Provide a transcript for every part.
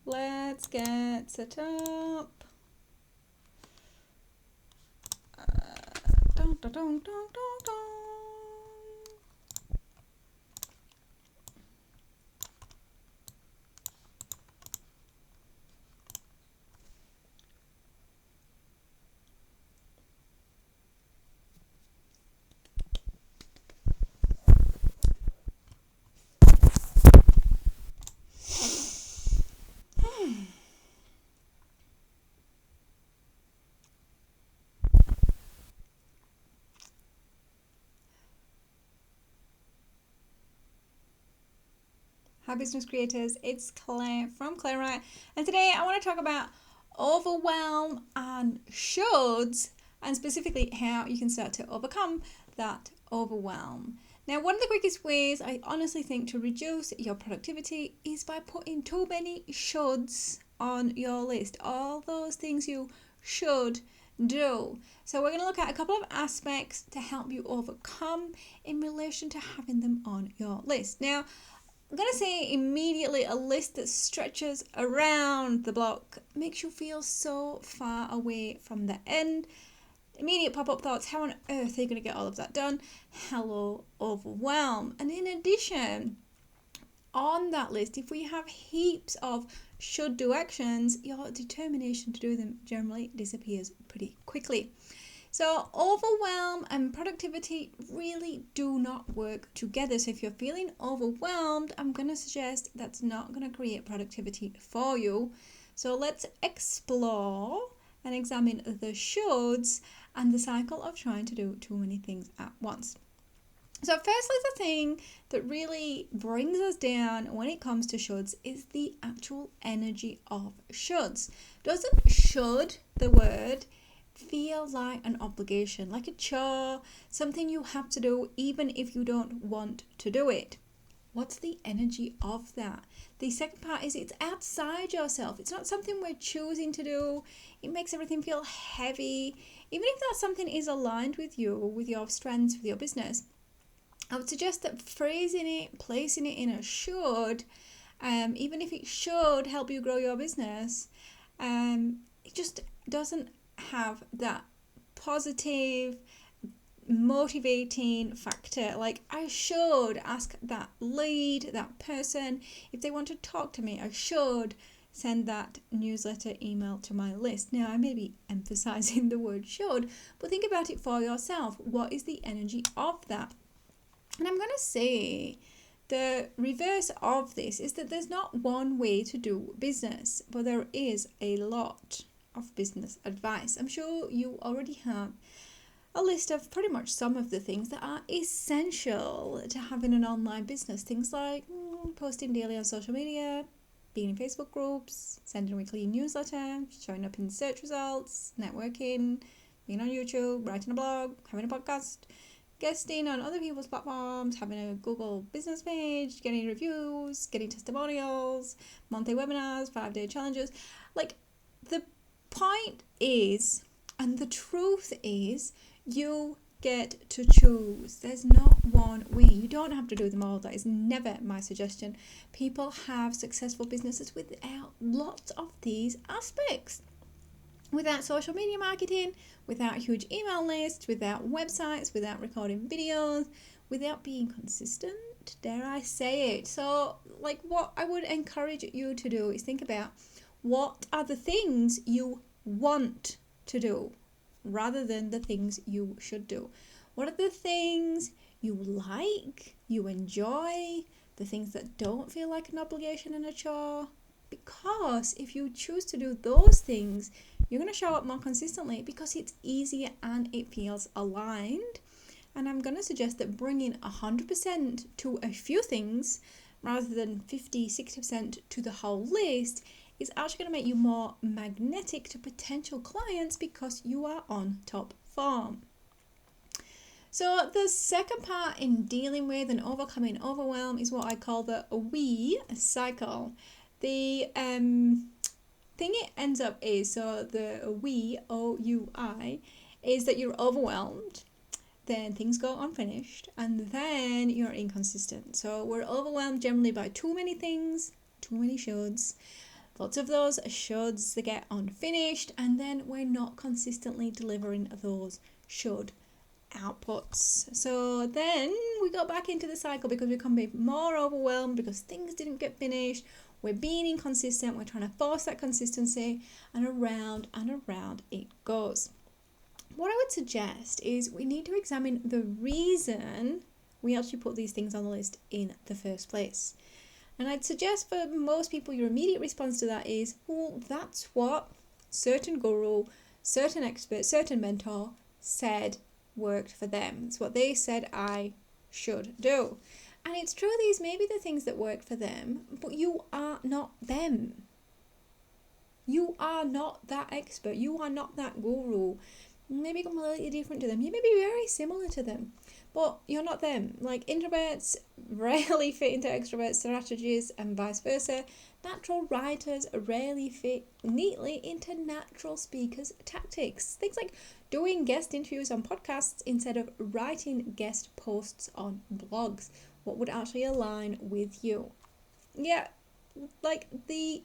let's get set up. Dun, dun, dun, dun, dun, dun. Hi business creators, it's Claire from Claire Wright, and today I want to talk about overwhelm and shoulds, and specifically how you can start to overcome that overwhelm. Now, one of the quickest ways I honestly think to reduce your productivity is by putting too many shoulds on your list, all those things you should do. So we're going to look at a couple of aspects to help you overcome in relation to having them on your list. Now, I'm going to say immediately, a list that stretches around the block makes you feel so far away from the end. Immediate pop-up thoughts, how on earth are you going to get all of that done? Hello, overwhelm. And in addition, on that list, if we have heaps of should-do actions, your determination to do them generally disappears pretty quickly. So overwhelm and productivity really do not work together. So if you're feeling overwhelmed, I'm going to suggest that's not going to create productivity for you. So let's explore and examine the shoulds and the cycle of trying to do too many things at once. So firstly, the thing that really brings us down when it comes to shoulds is the actual energy of shoulds. Doesn't should, the word, feel like an obligation, like a chore, something you have to do even if you don't want to do it? What's the energy of that? The second part is it's outside yourself. It's not something we're choosing to do. It makes everything feel heavy. Even if that something is aligned with you, with your strengths, with your business, I would suggest that phrasing it, placing it in a should, even if it should help you grow your business, it just doesn't have that positive motivating factor. Like, I should ask that lead, that person, if they want to talk to me. I should send that newsletter email to my list. Now, I may be emphasizing the word should, but think about it for yourself. What is the energy of that? And I'm going to say the reverse of this is that there's not one way to do business, but there is a lot of business advice. I'm sure you already have a list of pretty much some of the things that are essential to having an online business. Things like posting daily on social media, being in Facebook groups, sending a weekly newsletter, showing up in search results, networking, being on YouTube, writing a blog, having a podcast, guesting on other people's platforms, having a Google business page, getting reviews, getting testimonials, monthly webinars, 5-day challenges. Like, the point is, and the truth is, you get to choose. There's not one way. You don't have to do them all. That is never my suggestion. People have successful businesses without lots of these aspects. Without social media marketing, without huge email lists, without websites, without recording videos, without being consistent, dare I say it. So, like, what I would encourage you to do is think about what are the things you want to do rather than the things you should do. What are the things you like, you enjoy, the things that don't feel like an obligation and a chore? Because if you choose to do those things, you're going to show up more consistently because it's easier and it feels aligned. And I'm going to suggest that bringing 100% to a few things rather than 50-60% to the whole list is actually going to make you more magnetic to potential clients because you are on top form. So the second part in dealing with and overcoming overwhelm is what I call the we cycle. The thing it ends up is, so the we, O-U-I, is that you're overwhelmed, then things go unfinished, and then you're inconsistent. So we're overwhelmed generally by too many things, too many shoulds. Lots of those shoulds, they get unfinished, and then we're not consistently delivering those should outputs. So then we go back into the cycle because we become more overwhelmed because things didn't get finished. We're being inconsistent. We're trying to force that consistency, and around it goes. What I would suggest is we need to examine the reason we actually put these things on the list in the first place. And I'd suggest for most people, your immediate response to that is, well, that's what certain guru, certain expert, certain mentor said worked for them. It's what they said I should do. And it's true, these may be the things that work for them, but you are not them. You are not that expert. You are not that guru. Maybe completely different to them. You may be very similar to them, but you're not them. Like, introverts rarely fit into extrovert strategies and vice versa. Natural writers rarely fit neatly into natural speakers' tactics. Things like doing guest interviews on podcasts instead of writing guest posts on blogs. What would actually align with you? Yeah, like, the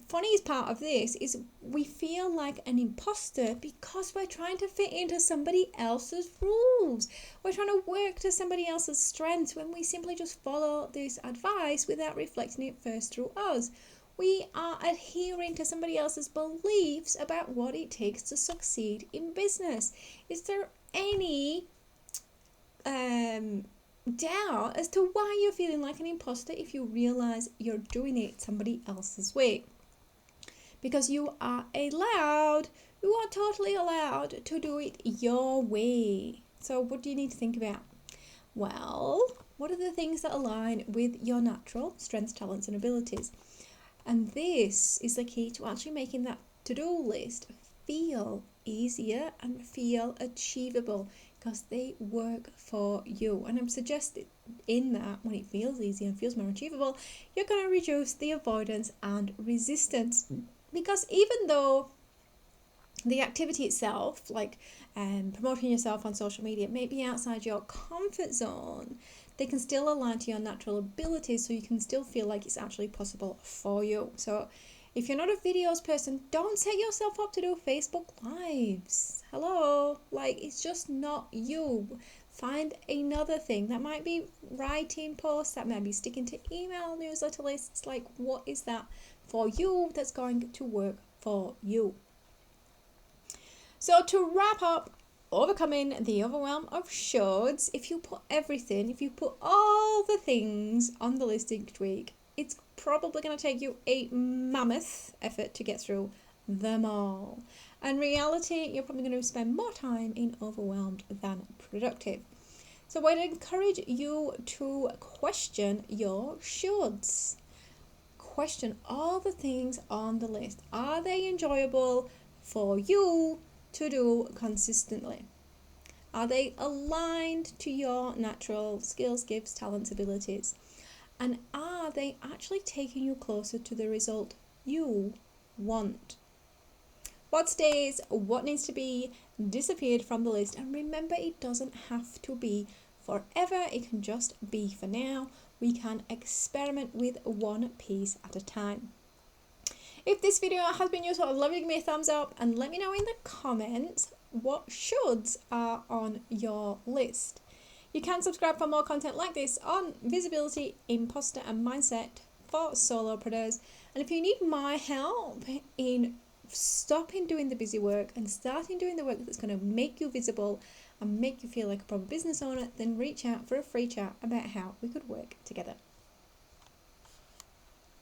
funniest part of this is we feel like an imposter because we're trying to fit into somebody else's rules. We're trying to work to somebody else's strengths when we simply just follow this advice without reflecting it first through us. We are adhering to somebody else's beliefs about what it takes to succeed in business. Is there any doubt as to why you're feeling like an imposter if you realize you're doing it somebody else's way? Because you are totally allowed to do it your way. So what do you need to think about? Well, what are the things that align with your natural strengths, talents, and abilities? And this is the key to actually making that to-do list feel easier and feel achievable, because they work for you. And I'm suggesting in that when it feels easy and feels more achievable, you're going to reduce the avoidance and resistance. Because even though the activity itself, like promoting yourself on social media, may be outside your comfort zone, they can still align to your natural abilities, so you can still feel like it's actually possible for you. So if you're not a videos person, don't set yourself up to do Facebook Lives. Hello, like, it's just not you. Find another thing. That might be writing posts, that might be sticking to email newsletter lists. Like, what is that for you that's going to work for you? So to wrap up, overcoming the overwhelm of shoulds, if you put all the things on the list each week, it's probably going to take you a mammoth effort to get through them all. In reality, you're probably going to spend more time in overwhelmed than productive. So I'd encourage you to question your shoulds. Question all the things on the list. Are they enjoyable for you to do consistently? Are they aligned to your natural skills, gifts, talents, abilities? And are they actually taking you closer to the result you want? What stays, what needs to be disappeared from the list? And remember, it doesn't have to be forever. It can just be for now. We can experiment with one piece at a time. If this video has been useful, I'd love you to give me a thumbs up and let me know in the comments what shoulds are on your list. You can subscribe for more content like this on visibility, imposter, and mindset for solopreneurs. And if you need my help in stopping doing the busy work and starting doing the work that's going to make you visible and make you feel like a proper business owner, then reach out for a free chat about how we could work together.